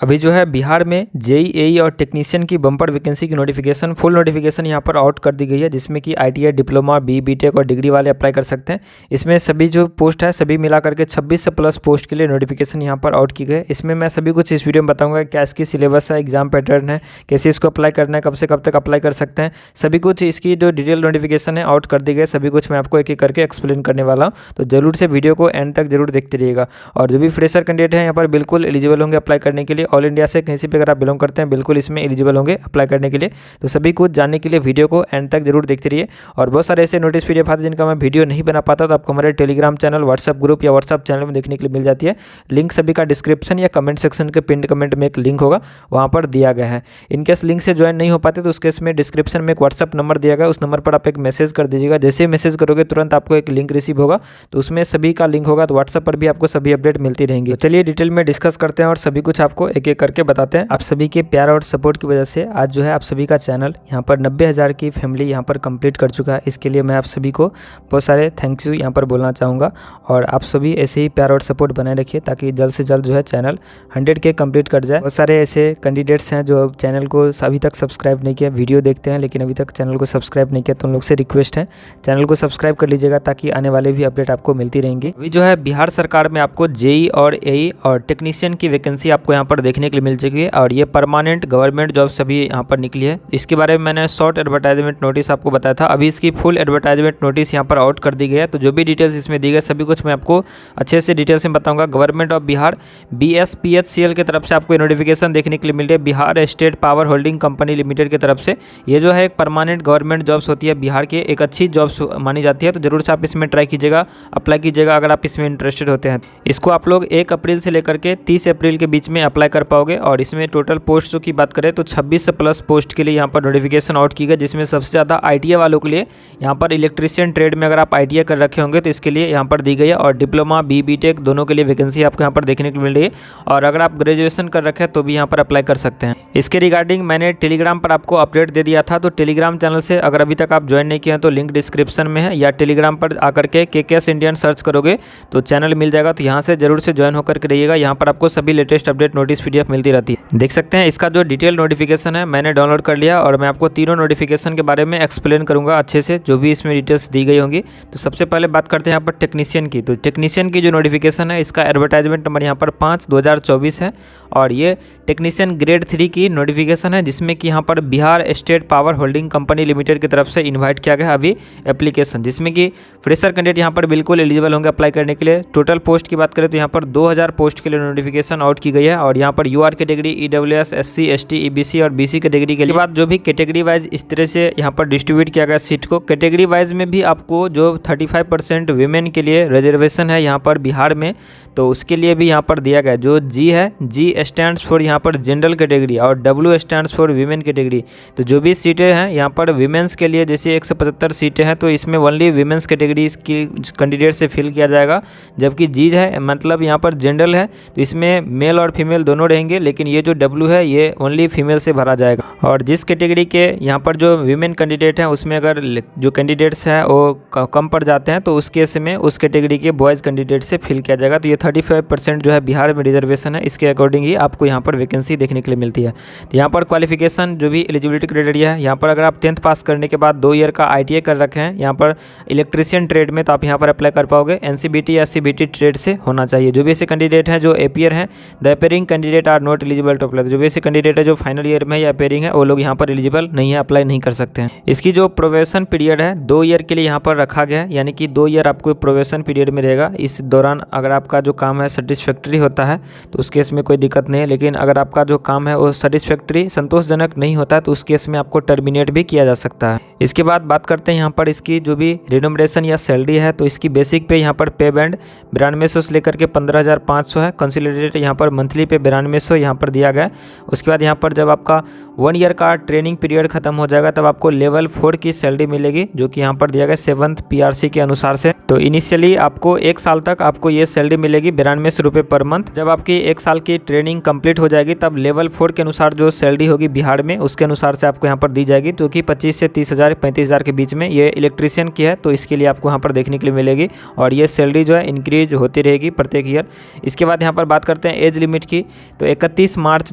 अभी जो है बिहार में जेई एई और टेक्नीशियन की बम्पर वैकेंसी की नोटिफिकेशन फुल नोटिफिकेशन यहाँ पर आउट कर दी गई है, जिसमें कि आईटीआई, डिप्लोमा, बीटेक और डिग्री वाले अप्लाई कर सकते हैं। इसमें सभी जो पोस्ट है सभी मिला करके 26 से प्लस पोस्ट के लिए नोटिफिकेशन यहाँ पर आउट की गई है। इसमें मैं सभी कुछ इस वीडियो में बताऊँगा, क्या इसकी सिलेबस है, एग्जाम पैटर्न है, कैसे इसको अप्लाई करना है, कब से कब तक अप्लाई कर सकते हैं, सभी कुछ इसकी जो डिटेल नोटिफिकेशन है आउट कर दी गई, सभी कुछ मैं आपको एक एक करके एक्सप्लेन करने वाला हूँ। तो जरूर से वीडियो को एंड तक जरूर देखते रहिएगा। और जो भी फ्रेशर कैंडिडेट है यहाँ पर बिल्कुल एलिजिबल होंगे अप्लाई करने के लिए। ऑल इंडिया से कहीं पे अगर आप बिलोंग करते हैं बिल्कुल इसमें एलिजिबल होंगे अप्लाई करने के लिए। तो सभी कुछ जानने के लिए वीडियो को एंड तक जरूर देखते रहिए। और बहुत सारे ऐसे नोटिस पीडीएफ आते हैं जिनका मैं वीडियो नहीं बना पाता, तो आपको हमारे टेलीग्राम चैनल, व्हाट्सएप ग्रुप या व्हाट्सएप चैनल में देखने के लिए मिल जाती है। लिंक सभी का डिस्क्रिप्शन या कमेंट सेक्शन के पिन कमेंट में एक लिंक होगा, वहाँ पर दिया गया है। इनकेस लिंक से ज्वाइन नहीं हो पाते तो उस केस में डिस्क्रिप्शन में एक व्हाट्सएप नंबर दिया गया, उस नंबर पर आप एक मैसेज कर दीजिएगा। जैसे ही मैसेज करोगे तुरंत आपको एक लिंक रिसीव होगा, तो उसमें सभी का लिंक होगा। तो व्हाट्सएप पर भी आपको सभी अपडेट मिलती रहेंगी। तो चलिए डिटेल में डिस्कस करते हैं और सभी कुछ आपको एक एक करके बताते हैं। आप सभी के प्यार और सपोर्ट की वजह से आज जो है आप सभी का चैनल यहाँ पर 90,000 की फैमिली यहाँ पर कंप्लीट कर चुका है। इसके लिए मैं आप सभी को बहुत सारे थैंक्स यू यहाँ पर बोलना चाहूँगा। और आप सभी ऐसे ही प्यार और सपोर्ट बनाए रखिए ताकि जल्द से जल्द जो है चैनल 100K कंप्लीट कर जाए। बहुत सारे ऐसे कैंडिडेट्स हैं जो चैनल को अभी तक सब्सक्राइब नहीं किया, वीडियो देखते हैं लेकिन अभी तक चैनल को सब्सक्राइब नहीं किया, तो उन लोग से रिक्वेस्ट है चैनल को सब्सक्राइब कर लीजिएगा ताकि आने वाले भी अपडेट आपको मिलती रहेंगी। अभी जो है बिहार सरकार में आपको जेई और एई और टेक्नीशियन की वैकेंसी आपको यहाँ पर देखने के लिए मिल चुकी है। और ये परमानेंट गवर्नमेंट जॉब सभी यहाँ पर निकली है। इसके बारे में मैंने शॉर्ट एडवर्टाइजमेंट नोटिस आपको बताया था। अभी इसकी फुल एडवर्टाइजमेंट नोटिस यहाँ पर आउट कर दी गई है। तो जो भी डिटेल्स इसमें दी गई सभी कुछ मैं आपको अच्छे से डिटेल्स में बताऊंगा। गवर्नमेंट ऑफ बिहार BSPHCL की तरफ से आपको नोटिफिकेशन देखने के लिए मिल रही है, Bihar state power holding company limited की तरफ से। ये जो है एक परमानेंट गवर्नमेंट जॉब्स होती है बिहार के, एक अच्छी जॉब्स मानी जाती है। तो जरूर से आप इसमें ट्राई कीजिएगा, अप्लाई कीजिएगा अगर आप इसमें इंटरेस्टेड होते हैं। इसको आप लोग 1 अप्रैल से लेकर के 30 अप्रैल के बीच में अप्लाई कर पाओगे। और इसमें टोटल पोस्टों की बात करें तो 26 से प्लस पोस्ट के लिए यहाँ पर नोटिफिकेशन आउट की गई, जिसमें सबसे ज़्यादा आईटीआई वालों के लिए यहाँ पर इलेक्ट्रीशियन ट्रेड में अगर आप आईटीआई कर रखे होंगे तो इसके लिए यहाँ पर दी गई है। और डिप्लोमा, बीटेक दोनों के लिए वैकेंसी आपको यहाँ पर देखने को मिल रही है। और अगर आप ग्रेजुएशन कर रखे हैं तो भी यहाँ पर अप्लाई कर सकते हैं। इसके रिगार्डिंग मैंने टेलीग्राम पर आपको अपडेट दे दिया था। तो टेलीग्राम चैनल से अगर अभी तक आप ज्वाइन नहीं किए हैं तो लिंक डिस्क्रिप्शन में है, या टेलीग्राम पर आकर के KKS इंडियन सर्च करोगे तो चैनल मिल जाएगा। तो यहाँ से जरूर से ज्वाइन होकर के रहिएगा। यहाँ पर आपको सभी लेटेस्ट अपडेट नोटिस PDF मिलती रहती है। देख सकते हैं इसका जो डिटेल नोटिफिकेशन है मैंने डाउनलोड कर लिया और मैं आपको तीनों नोटिफिकेशन के बारे में एक्सप्लेन करूंगा अच्छे से, जो भी इसमें डिटेल्स दी गई होंगी। तो सबसे पहले बात करते हैं यहाँ पर टेक्नीशियन की। तो टेक्नीशियन की जो नोटिफिकेशन है इसका एडवर्टाइजमेंट नंबर यहाँ पर 5/2024 है। और ये टेक्नीशियन ग्रेड 3 की नोटिफिकेशन है, जिसमें कि यहाँ पर Bihar state power holding company limited की तरफ से इन्वाइट किया गया अभी एप्लीकेशन, जिसमें कि फ्रेशर कैंडिडेट यहाँ पर बिल्कुल एलिजिबल होंगे अप्लाई करने के लिए। टोटल पोस्ट की बात करें तो यहाँ पर 2000 पोस्ट के लिए नोटिफिकेशन आउट की गई है। और यहाँ पर UR category, EWS, SC, ST, EBC और BC कैटेगरी के बाद जो भी कैटेगरी वाइज इस तरह से यहाँ पर डिस्ट्रीब्यूट किया गया सीट को। कैटेगरी वाइज में भी आपको जो 35% वीमेन के लिए रिजर्वेशन है यहाँ पर बिहार में, तो उसके लिए भी यहाँ पर दिया गया। जो G है, G स्टैंड्स फॉर यहाँ पर जनरल कैटेगरी और W stands for women category. तो जो भी सीटें हैं यहाँ पर वीमेंस के लिए, जैसे 175 सीटें हैं तो इसमें ओनली वीमेंस कैटेगरी की कैंडिडेट से फिल किया जाएगा। जबकि G है मतलब यहाँ पर जनरल है तो इसमें मेल और फीमेल दोनों रहेंगे, लेकिन ये जो W है ये ओनली फीमेल से भरा जाएगा। और जिस कैटेगरी के यहाँ पर जो वीमेन कैंडिडेट हैं उसमें अगर जो कैंडिडेट्स हैं वो कम पड़ जाते हैं तो उस केस में उस कैटेगरी के बॉयज़ कैंडिडेट से फिल किया जाएगा। तो ये 35% जो है बिहार में रिजर्वेशन है, इसके अकॉर्डिंग ही आपको यहाँ पर वैकेंसी देखने के लिए मिलती है। तो यहाँ पर क्वालिफिकेशन जो भी एलिजिबिलिटी क्राइटेरिया है, यहाँ पर अगर आप 10th पास करने के बाद 2 ईयर का ITI कर रखे हैं यहाँ पर इलेक्ट्रीशियन ट्रेड में, तो आप यहाँ पर अप्लाई कर पाओगे। NCBT या CBT ट्रेड से होना चाहिए। जो भी ऐसे कैंडिडेट हैं जो अपियर हैं, the appearing candidate are not eligible to apply. जो भी ऐसे कैंडिडेट है जो फाइनल ईयर में या अपियरिंग है वो लोग यहाँ पर एलिजिबल नहीं है, अप्लाई नहीं कर सकते हैं। इसकी जो प्रोबेशन पीरियड है 2 ईयर के लिए यहाँ पर रखा गया है, यानी कि 2 ईयर आपको प्रोबेशन पीरियड में रहेगा। इस दौरान अगर आपका जो काम है सेटिस्फैक्ट्री होता है तो उस केस में कोई दिक्कत नहीं है, लेकिन अगर आपका जो काम है वो सेटिस्फैक्ट्री, संतोषजनक नहीं होता है तो उस केस में आपको टर्मिनेट भी किया जा सकता है। इसके बाद बात करते हैं यहाँ पर इसकी जो भी रिनोमरेशन या सैलरी है। तो इसकी बेसिक पे यहाँ पर पे बैंड 9200 से लेकर के 15,500 है। कंसोलिडेटेड यहाँ पर मंथली पे 9200 यहाँ पर दिया गया है। उसके बाद यहाँ पर जब आपका 1 ईयर का ट्रेनिंग पीरियड खत्म हो जाएगा तब आपको लेवल 4 की सैलरी मिलेगी, जो कि यहाँ पर दिया गया 7th PRC के अनुसार से। तो इनिशियली आपको 1 साल तक आपको ये सैलरी मिलेगी 9200 रुपये पर मंथ। जब आपकी 1 साल की ट्रेनिंग कंप्लीट हो जाएगी तब लेवल 4 के अनुसार जो सैलरी होगी बिहार में उसके अनुसार से आपको यहाँ पर दी जाएगी, जो कि 25 से 30,000 35,000 के बीच में। ये इलेक्ट्रीशियन की है तो इसके लिए आपको यहाँ पर देखने के लिए मिलेगी और ये सैलरी जो है इंक्रीज होती रहेगी प्रत्येक ईयर। इसके बाद यहाँ पर बात करते हैं एज लिमिट की, तो 31 मार्च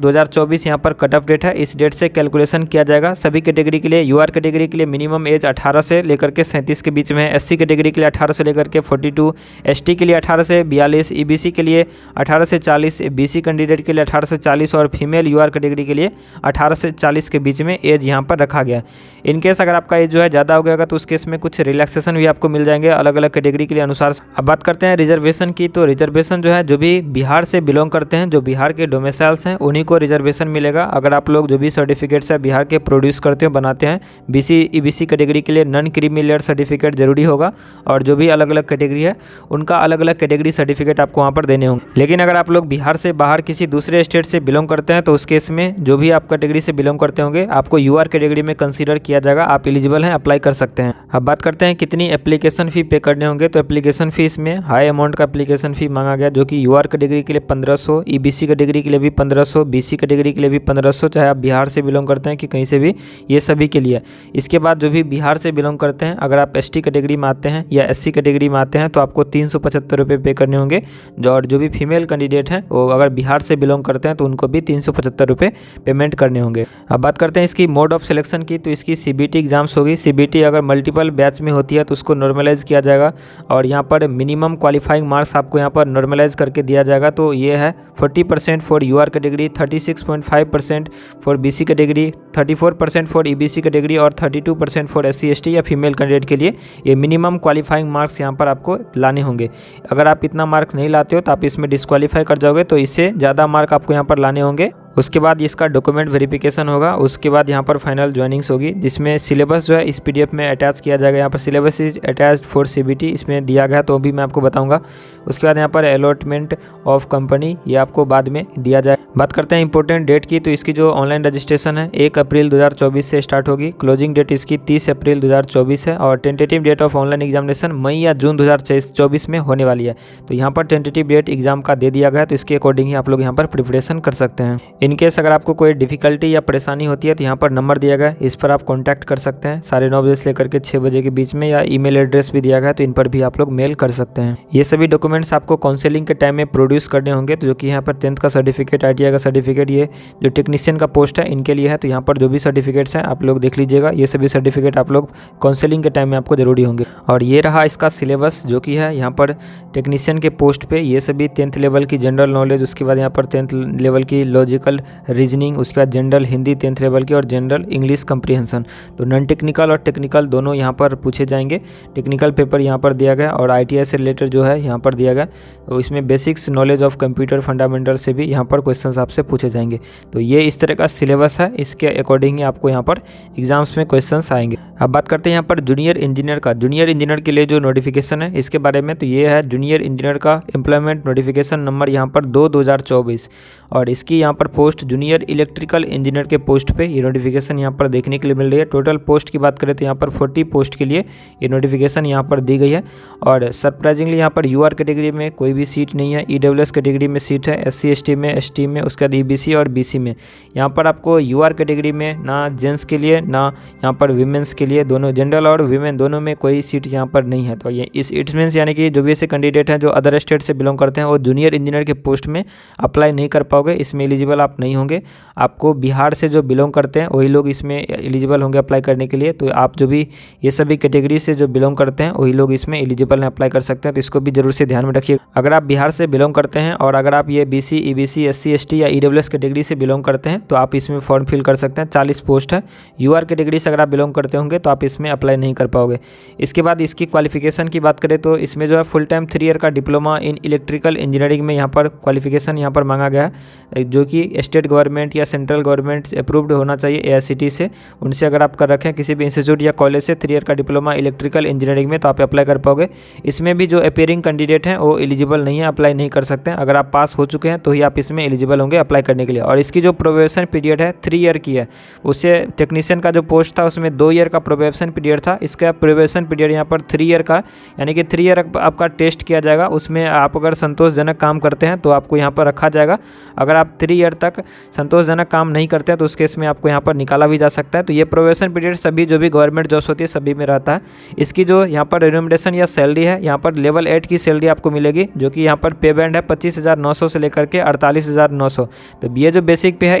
2024 यहाँ पर कट ऑफ डेट है। इस डेट से कैलकुलेशन किया जाएगा सभी कैटेगरी के लिए। यूआर कैटेगरी के लिए मिनिमम एज 18 से लेकर के 37 के बीच में है। एससी कैटेगरी के लिए 18 से लेकर के 42, एसटी के लिए 18 से 42, ईबीसी के लिए 18 से 40, बीसी कैंडिडेट के लिए 18 से 40 और फीमेल यूआर कैटेगरी के लिए 18 से 40 के बीच में एज यहाँ पर रखा गया। इनकेस अगर आपका एज जो है ज़्यादा हो गया तो उस केस में कुछ रिलैक्सेशन भी आपको मिल जाएंगे अलग अलग कैटेगरी के लिए अनुसार। अब बात करते हैं रिजर्वेशन की, तो रिजर्वेशन जो है जो भी बिहार से बिलोंग करते हैं, जो बिहार के डोमिसाइल्स हैं, उन्हीं को रिजर्वेशन मिलेगा। अगर आप लोग जो भी सर्टिफिकेट्स है बिहार के प्रोड्यूस करते हो बनाते हैं, बीसी ईबीसी कैटेगरी के लिए नॉन क्रीमी लेयर सर्टिफिकेट जरूरी होगा और जो भी अलग अलग कैटेगरी है उनका अलग अलग कैटेगरी सर्टिफिकेट आपको वहाँ पर देने होंगे। लेकिन अगर आप लोग बिहार से बाहर किसी दूसरे स्टेट से बिलोंग करते हैं तो उस केस में जो भी आप कैटेगरी से बिलोंग करते होंगे आपको यूआर कैटेगरी में कंसीडर किया जाएगा, आप एलिजिबल हैं, अप्लाई कर सकते हैं। अब बात करते हैं कितनी एप्लीकेशन फ़ी पे करने होंगे, तो एप्लीकेशन फ़ीस में हाई अमाउंट का एप्लीकेशन फ़ी मांगा गया, जो कि यूआर कैटेगरी के लिए 1500, ईबीसी कैटेगरी के लिए भी 1500, बीसी कैटेगरी के लिए भी 1500, चाहे आप बिहार से बिलोंग करते हैं कि कहीं से भी, ये सभी के लिए। इसके बाद जो भी बिहार से बिलोंग करते हैं, अगर आप एसटी कैटेगरी में आते हैं या एससी कैटेगरी में आते हैं तो आपको 375 रुपये पे करने होंगे। और जो भी फीमेल कैंडिडेट हैं वो अगर बिहार से बिलोंग करते हैं तो उनको भी 375 रुपये पेमेंट करने होंगे। अब बात करते हैं इसकी मोड ऑफ सिलेक्शन की, तो इसकी सीबीटी एग्जाम्स होगी। सीबीटी अगर मल्टीपल बैच में होती है तो उसको नॉर्मलाइज किया जाएगा और यहाँ पर मिनिमम क्वालिफाइंग मार्क्स आपको यहाँ पर नॉर्मलाइज करके दिया जाएगा। तो ये है 40% for UR category, 36.5% for BC category, 34% for EBC category और 32% फॉर एससी एसटी या फीमेल कैंडिडेट के लिए ये मिनिमम क्वालिफाइंग मार्क्स यहाँ पर आपको लाने होंगे। अगर आप इतना मार्क्स नहीं लाते हो तो आप इसमें डिस्क्वालीफाई कर जाओगे, तो इससे ज़्यादा मार्क आपको यहाँ पर लाने होंगे। उसके बाद इसका डॉक्यूमेंट वेरिफिकेशन होगा, उसके बाद यहाँ पर फाइनल ज्वाइनिंग्स होगी, जिसमें सिलेबस जो है इस पीडीएफ में अटैच किया जाएगा। यहाँ पर syllabus is attached for CBT इसमें दिया गया, तो भी मैं आपको बताऊंगा। उसके बाद यहाँ पर अलॉटमेंट ऑफ कंपनी ये आपको बाद में दिया जाए। बात करते हैं इंपॉर्टेंट डेट की, तो इसकी जो ऑनलाइन रजिस्ट्रेशन है 1 अप्रैल 2024 से स्टार्ट होगी। क्लोजिंग डेट इसकी 30 अप्रैल 2024 है और tentative date of online examination मई या जून 2024 में होने वाली है। तो यहाँ पर टेंटेटिव डेट एग्जाम का दे दिया गया है, तो इसके अकॉर्डिंग ही आप लोग यहाँ पर प्रिपरेशन कर सकते हैं। इनकेस अगर आपको कोई डिफिकल्टी या परेशानी होती है तो यहाँ पर नंबर दिया गया है, इस पर आप कांटेक्ट कर सकते हैं 9:30 बजे से लेकर के 6 बजे के बीच में, या ईमेल एड्रेस भी दिया गया है तो इन पर भी आप लोग मेल कर सकते हैं। ये सभी डॉक्यूमेंट्स आपको काउंसलिंग के टाइम में प्रोड्यूस करने होंगे, तो जो कि यहाँ पर 10th का सर्टिफिकेट, ITI का सर्टिफिकेट, ये जो टेक्नीशियन का पोस्ट है इनके लिए है। तो यहाँ पर जो भी सर्टिफिकेट्स हैं आप लोग देख लीजिएगा, ये सभी सर्टिफिकेट आप लोग काउंसलिंग के टाइम में आपको जरूरी होंगे। और ये रहा इसका सिलेबस जो कि है यहाँ पर टेक्नीशियन के पोस्ट पे, ये सभी 10th लेवल की जनरल नॉलेज, उसके बाद यहाँ पर 10th लेवल की लॉजिकल रीजनिंग, उसके बाद जनरल हिंदी 10th लेवल की और जनरल इंग्लिश कंप्रीहेंशन। तो नॉन टेक्निकल और टेक्निकल दोनों यहाँ पर पूछे जाएंगे। टेक्निकल पेपर यहाँ पर दिया गया और ITI से रिलेटेड जो है यहाँ पर दिया गया, तो इसमें basics knowledge of computer fundamental से भी यहाँ पर क्वेश्चंस आपसे पूछे जाएंगे। तो ये इस तरह का सिलेबस है, इसके अकॉर्डिंग ही आपको यहाँ पर एग्जाम्स में क्वेश्चंस आएंगे। अब बात करते हैं यहाँ पर जूनियर इंजीनियर का। जूनियर इंजीनियर के लिए जो नोटिफिकेशन है इसके बारे में, तो ये है जूनियर इंजीनियर का एम्प्लॉयमेंट नोटिफिकेशन नंबर यहाँ पर 2/2024 और इसकी यहाँ पर पोस्ट जूनियर इलेक्ट्रिकल इंजीनियर के पोस्ट पे ये नोटिफिकेशन यहाँ पर देखने के लिए मिल रही है। टोटल पोस्ट की बात करें तो यहाँ पर 40 पोस्ट के लिए ये नोटिफिकेशन यहाँ पर दी गई है और सरप्राइजिंगली यहाँ पर यूआर कैटेगरी में कोई भी सीट नहीं है, EWS कैटेगरी में सीट है, SC ST में, ST में, उसके बाद EBC और BC में। यहाँ पर आपको यूआर कैटेगरी में ना जेंट्स के लिए ना यहाँ पर वीमेंस के लिए, दोनों जनरल और वीमेन दोनों में कोई सीट यहाँ पर नहीं है। तो ये इट मीन्स यानी कि जो भी ऐसे कैंडिडेट हैं जो अदर स्टेट से बिलोंग करते हैं वो जूनियर इंजीनियर के पोस्ट में अप्लाई नहीं कर पाओगे, इसमें एलिजिबल आप नहीं होंगे। आपको बिहार से जो बिलोंग करते हैं वही लोग इसमें एलिजिबल होंगे अप्लाई करने के लिए। तो आप जो भी ये सभी कैटेगरी से जो बिलोंग करते हैं वही लोग इसमें एलिजिबल हैं, अप्लाई कर सकते हैं। तो इसको भी जरूर से ध्यान में रखिए। अगर आप बिहार से बिलोंग करते हैं और अगर आप ये BC EBC SC ST या EWS कैटेगरी से बिलोंग करते हैं तो आप इसमें फॉर्म फिल कर सकते हैं। 40 पोस्ट है। यूआर कैटेगरी से अगर आप बिलोंग करते होंगे तो आप इसमें अप्लाई नहीं कर पाओगे। इसके बाद इसकी क्वालिफिकेशन की बात करें तो इसमें जो है फुल टाइम 3 ईयर का डिप्लोमा इन इलेक्ट्रिकल इंजीनियरिंग में यहाँ पर क्वालिफिकेशन यहाँ पर मांगा गया है, जो कि स्टेट गवर्नमेंट या सेंट्रल गवर्नमेंट अप्रूव्ड होना चाहिए AICTE से, उनसे अगर आप कर रखें किसी भी इंस्टीट्यूट या कॉलेज से 3 ईयर का डिप्लोमा इलेक्ट्रिकल इंजीनियरिंग में, तो आप अप्लाई कर पाओगे। इसमें भी जो अपीयरिंग कैंडिडेट हैं वो एलिजिबल नहीं है, अप्लाई नहीं कर सकते हैं। अगर आप पास हो चुके हैं तो ही आप इसमें एलिजिबल होंगे अप्लाई करने के लिए। और इसकी जो प्रोबेशन पीरियड है 3 ईयर की है। उससे टेक्नीशियन का जो पोस्ट था उसमें 2 ईयर का प्रोबेशन पीरियड था, इसका प्रोबेशन पीरियड यहाँ पर 3 ईयर का, यानी कि 3 ईयर आपका टेस्ट किया जाएगा। उसमें आप अगर संतोषजनक काम करते हैं तो आपको यहाँ पर रखा जाएगा। अगर आप 3 ईयर तक संतोषजनक काम नहीं करते हैं तो उस केस में आपको यहाँ पर निकाला भी जा सकता है। तो ये प्रोबेशन पीरियड सभी जो भी गवर्नमेंट जॉब्स होती है सभी में रहता है। इसकी जो यहाँ पर रिम्यूनरेशन या सैलरी है, यहाँ पर लेवल 8 की सैलरी आपको मिलेगी, जो कि यहाँ पर पे बैंड है 25,900 से लेकर के 48,900। तो ये जो बेसिक पे है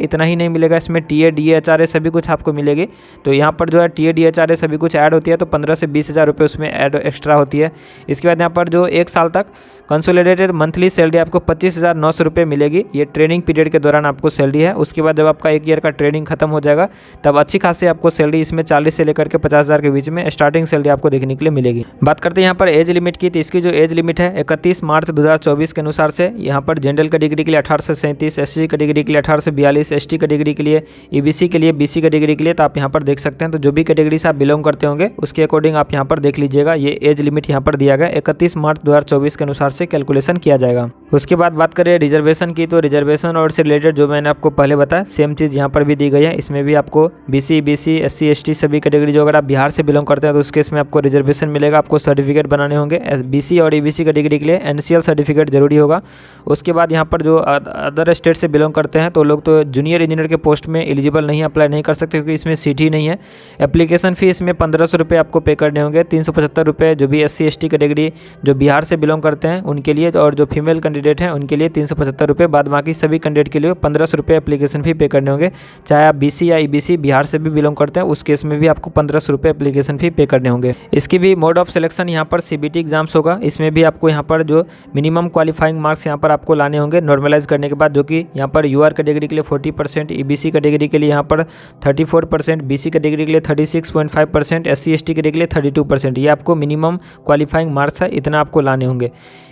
इतना ही नहीं मिलेगा, इसमें TA DA HRA सभी कुछ आपको मिलेगी। तो यहाँ पर जो है TA DA HRA सभी कुछ ऐड होती है, तो 15 से 20,000 रुपये उसमें ऐड एक्स्ट्रा होती है। इसके बाद यहाँ पर जो 1 साल तक कंसोलिडेटेड मंथली सैलरी आपको 25,900 रुपये मिलेगी। ये ट्रेनिंग पीरियड के दौरान आपको सैलरी है। उसके बाद जब आपका 1 ईयर का ट्रेनिंग खत्म हो जाएगा तब अच्छी खासी आपको सैलरी इसमें 40 से लेकर के 50,000 के बीच में स्टार्टिंग सैलरी आपको देखने के लिए मिलेगी। बात करते हैं यहाँ पर एज लिमिट की, तो इसकी जो एज लिमिट है 31 मार्च 2024 के अनुसार से यहाँ पर जनरल कैटेगरी के लिए 18 से 37, SC कैटेगरी के लिए 18 से 42, ST कैटेगरी के लिए, EBC के लिए, BC कैटेगरी के लिए, तो आप यहाँ पर देख सकते हैं। तो जो भी कैटेगरी से आप बिलोंग करते होंगे उसके अकॉर्डिंग आप यहाँ पर देख लीजिएगा, ये एज लिमिट यहाँ पर दिया गया 31 मार्च 2024 के अनुसार से कैलकुलेशन किया जाएगा। उसके बाद बात करें रिजर्वेशन की, तो रिजर्वेशन और से रिलेटेड जो मैंने आपको पहले बताया सेम चीज़ यहाँ पर भी दी गई है। इसमें भी आपको BC, EBC, SC, ST सभी कैटेगरी, जो अगर आप बिहार से बिलोंग करते हैं तो उस केस में आपको रिजर्वेशन मिलेगा। आपको सर्टिफिकेट बनाने होंगे। BC और EBC कैटेगरी के लिए NCL सर्टिफिकेट जरूरी होगा। उसके बाद यहाँ पर जो अदर स्टेट से बिलोंग करते हैं तो लोग तो जूनियर इंजीनियर के पोस्ट में एलिजिबल नहीं, अप्लाई नहीं कर सकते क्योंकि इसमें सीट ही नहीं है। एप्लीकेशन फीस में 1500 रुपये आपको पे करने होंगे। 375 रुपये जो भी SC ST कैटेगरी जो बिहार से बिलोंग करते हैं उनके लिए, और जो फीमेल कैंडिडेट हैं उनके लिए 375 रुपये। बाद बाकी सभी कैंडिडेट के लिए 1500 रुपये एप्लीकेशन फी पे करने होंगे। चाहे आप BC या EBC बिहार से भी बिलोंग करते हैं उस केस में भी आपको 1500 रुपये एप्लीकेशन फी पे करने होंगे। इसकी भी मोड ऑफ सिलेक्शन यहाँ पर CBT एग्जाम्स होगा। इसमें भी आपको यहाँ पर जो मिनिमम क्वालिफाइंग मार्क्स यहाँ पर आपको लाने होंगे नॉर्मलाइज करने के बाद, जो कि यहाँ पर UR कैटेगरी के लिए 40%, EBC कैटेगरी के लिए यहाँ पर 34%, BC कैटेगरी के लिए 36.5%, SC ST कैटेगरी के लिए 32%। ये आपको मिनिमम क्वालिफाइंग मार्क्स है, इतना आपको लाने होंगे।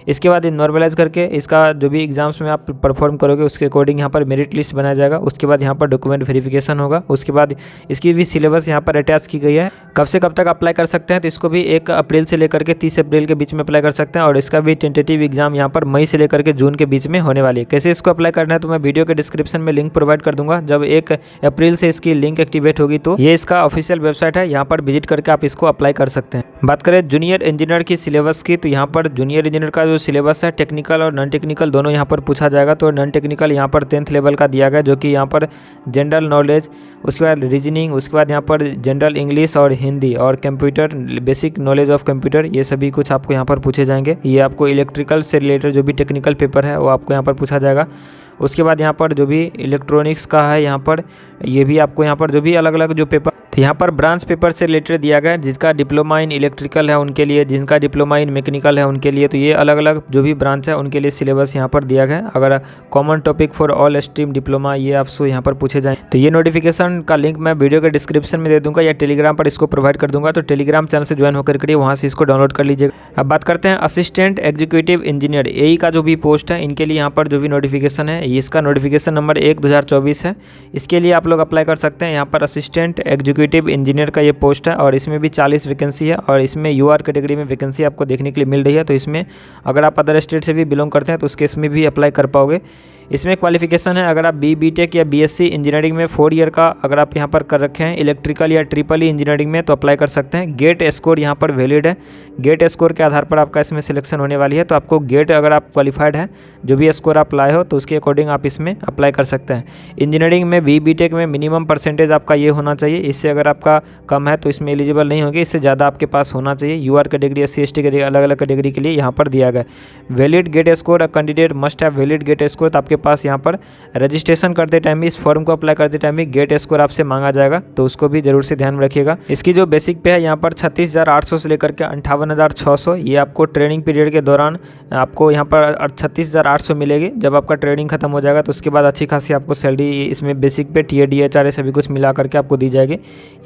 इसके बाद नॉर्मलाइज करके इसका जो भी एग्जाम्स में आप परफॉर्म करोगे उसके अकॉर्डिंग यहाँ पर मेरिट लिस्ट बनाया जाएगा। उसके बाद यहाँ पर डॉक्यूमेंट वेरिफिकेशन होगा। उसके बाद इसकी भी सिलेबस यहाँ पर अटैच की गई है, कब से कब तक अप्लाई कर सकते हैं। तो इसको भी 1 अप्रैल से लेकर के 30 अप्रैल के बीच में अप्लाई कर सकते हैं। और इसका भी टेंटेटिव एग्जाम यहाँ पर मई से लेकर के जून के बीच में होने वाली है। कैसे इसको अप्लाई करना है तो मैं वीडियो के डिस्क्रिप्शन में लिंक प्रोवाइड कर दूंगा। जब 1 अप्रैल से इसकी लिंक एक्टिवेट होगी तो ये इसका ऑफिशियल वेबसाइट है, यहाँ पर विजिट करके आप इसको अप्लाई कर सकते हैं। बात करें जूनियर इंजीनियर की सिलेबस की, तो यहाँ पर जूनियर इंजीनियर का जो सिलेबस है टेक्निकल और नॉन टेक्निकल दोनों यहाँ पर पूछा जाएगा। तो नॉन टेक्निकल यहाँ पर 10th लेवल का दिया गया, जो कि यहाँ पर जनरल नॉलेज, उसके बाद रीजनिंग, उसके बाद यहाँ पर जनरल इंग्लिश और हिंदी और computer, basic knowledge of computer, ये सभी कुछ आपको यहाँ पर पूछे जाएंगे। ये आपको इलेक्ट्रिकल से रिलेटेड जो भी टेक्निकल पेपर है वो आपको यहाँ पर पूछा जाएगा। उसके बाद यहाँ पर जो भी इलेक्ट्रॉनिक्स का है यहाँ पर ये भी आपको यहाँ पर जो भी अलग अलग जो पेपर, तो यहाँ पर ब्रांच पेपर से रिलेटेड दिया गया है। जिसका डिप्लोमा इन इलेक्ट्रिकल है उनके लिए, जिनका डिप्लोमा इन मैकेनिकल है उनके लिए, तो ये अलग अलग जो भी ब्रांच है उनके लिए सिलेबस यहाँ पर दिया गया है। अगर common topic for all stream diploma ये आपसे यहाँ पर पूछे जाए तो ये नोटिफिकेशन का लिंक मैं वीडियो के डिस्क्रिप्शन में दे दूंगा या टेलीग्राम पर इसको प्रोवाइड कर दूंगा। तो टेलीग्राम चैनल से ज्वाइन होकर करिए, वहाँ से इसको डाउनलोड कर लीजिएगा। अब बात करते हैं असिस्टेंट एग्जीक्यूटिव इंजीनियर AE का जो भी पोस्ट है इनके लिए यहाँ पर जो भी नोटिफिकेशन है, इसका नोटिफिकेशन नंबर 1/2024 है। इसके लिए आप लोग अप्लाई कर सकते हैं। यहाँ पर असिस्टेंट एग्जीक्यूटिव इंजीनियर का ये पोस्ट है और इसमें भी 40 वैकेंसी है और इसमें UR कैटेगरी में वैकेंसी आपको देखने के लिए मिल रही है। तो इसमें अगर आप अदर स्टेट से भी बिलोंग करते हैं तो उस केस में भी अप्लाई कर पाओगे। इसमें क्वालिफिकेशन है, अगर आप BTech या BSc इंजीनियरिंग में 4 ईयर का अगर आप यहाँ पर कर रखे हैं इलेक्ट्रिकल या ट्रिपल ई इंजीनियरिंग में तो अप्लाई कर सकते हैं। गेट स्कोर यहाँ पर वैलिड है, गेट स्कोर के आधार पर आपका इसमें सिलेक्शन होने वाली है। तो आपको गेट अगर आप क्वालिफाइड है, जो भी स्कोर आप लाए हो तो उसके अकॉर्डिंग आप इसमें अप्लाई कर सकते हैं। इंजीनियरिंग में BTech में मिनिमम परसेंटेज आपका ये होना चाहिए, इससे अगर आपका कम है तो इसमें एलिजिबल नहीं होगी, इससे ज़्यादा आपके पास होना चाहिए। UR category SC ST category अलग अलग कैटेगरी के लिए यहाँ पर दिया गया। Valid GATE score, a candidate must have valid GATE score. तो आपके पास यहाँ पर रजिस्ट्रेशन करते टाइम भी, इस फॉर्म को अप्लाई करते टाइम भी गेट स्कोर आपसे मांगा जाएगा, तो उसको भी जरूर से ध्यान में रखिएगा। इसकी जो बेसिक पे है यहाँ पर 36,800 से लेकर के 58,600, ये आपको ट्रेनिंग पीरियड के दौरान आपको यहाँ पर 36,800 मिलेगी। जब आपका ट्रेनिंग खत्म हो जाएगा तो उसके बाद अच्छी खासी आपको सैलरी इसमें बेसिक पे TA DHRA सभी कुछ मिला करके आपको दी जाएगी।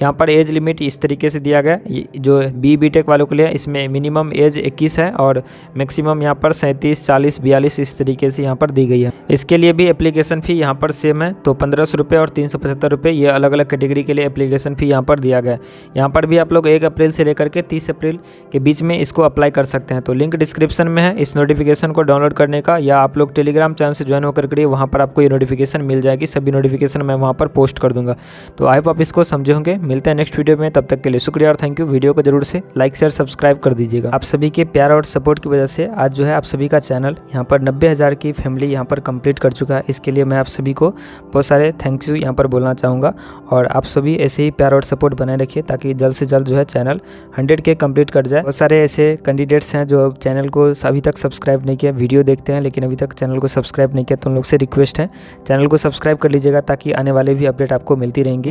यहाँ पर एज लिमिट इस तरीके से दिया गया, जो BTech वालों के लिए इसमें मिनिमम एज 21 है और मैक्सिमम यहाँ पर 37, 40, 42 इस तरीके से यहाँ पर दी गई है। इसके लिए भी एप्लीकेशन फ़ी यहाँ पर सेम है, तो 1500 रुपये और 375 रुपये ये अलग अलग कैटेगरी के लिए एप्लीकेशन फ़ी यहाँ पर दिया गया है। यहाँ पर भी आप लोग 1 अप्रैल से लेकर के 30 अप्रैल के बीच में इसको अप्लाई कर सकते हैं। तो लिंक डिस्क्रिप्शन में है इस नोटिफिकेशन को डाउनलोड करने का, या आप लोग टेलीग्राम चैनल से ज्वाइन होकर करिए, वहाँ पर आपको ये नोटिफिकेशन मिल जाएगी। सभी नोटिफिकेशन मैं वहाँ पर पोस्ट कर दूँगा। तो आई होप आप इसको समझे होंगे। मिलते हैं नेक्स्ट वीडियो में, तब तक के लिए शुक्रिया और थैंक यू। वीडियो को जरूर से लाइक शेयर सब्सक्राइब कर दीजिएगा। आप सभी के प्यार और सपोर्ट की वजह से आज जो है आप सभी का चैनल यहाँ पर 90,000 की फैमिली यहाँ पर कंप्लीट कर चुका है। इसके लिए मैं आप सभी को बहुत सारे थैंक्स यू यहाँ पर बोलना चाहूँगा, और आप सभी ऐसे ही प्यार और सपोर्ट बनाए रखिए ताकि जल्द से जल्द जो है चैनल 100K कंप्लीट कर जाए। बहुत सारे ऐसे कैंडिडेट्स हैं जो चैनल को अभी तक सब्सक्राइब नहीं किया, वीडियो देखते हैं लेकिन अभी तक चैनल को सब्सक्राइब नहीं किया, तो उन लोग से रिक्वेस्ट है चैनल को सब्सक्राइब कर लीजिएगा ताकि आने वाले भी अपडेट आपको मिलती रहेंगी।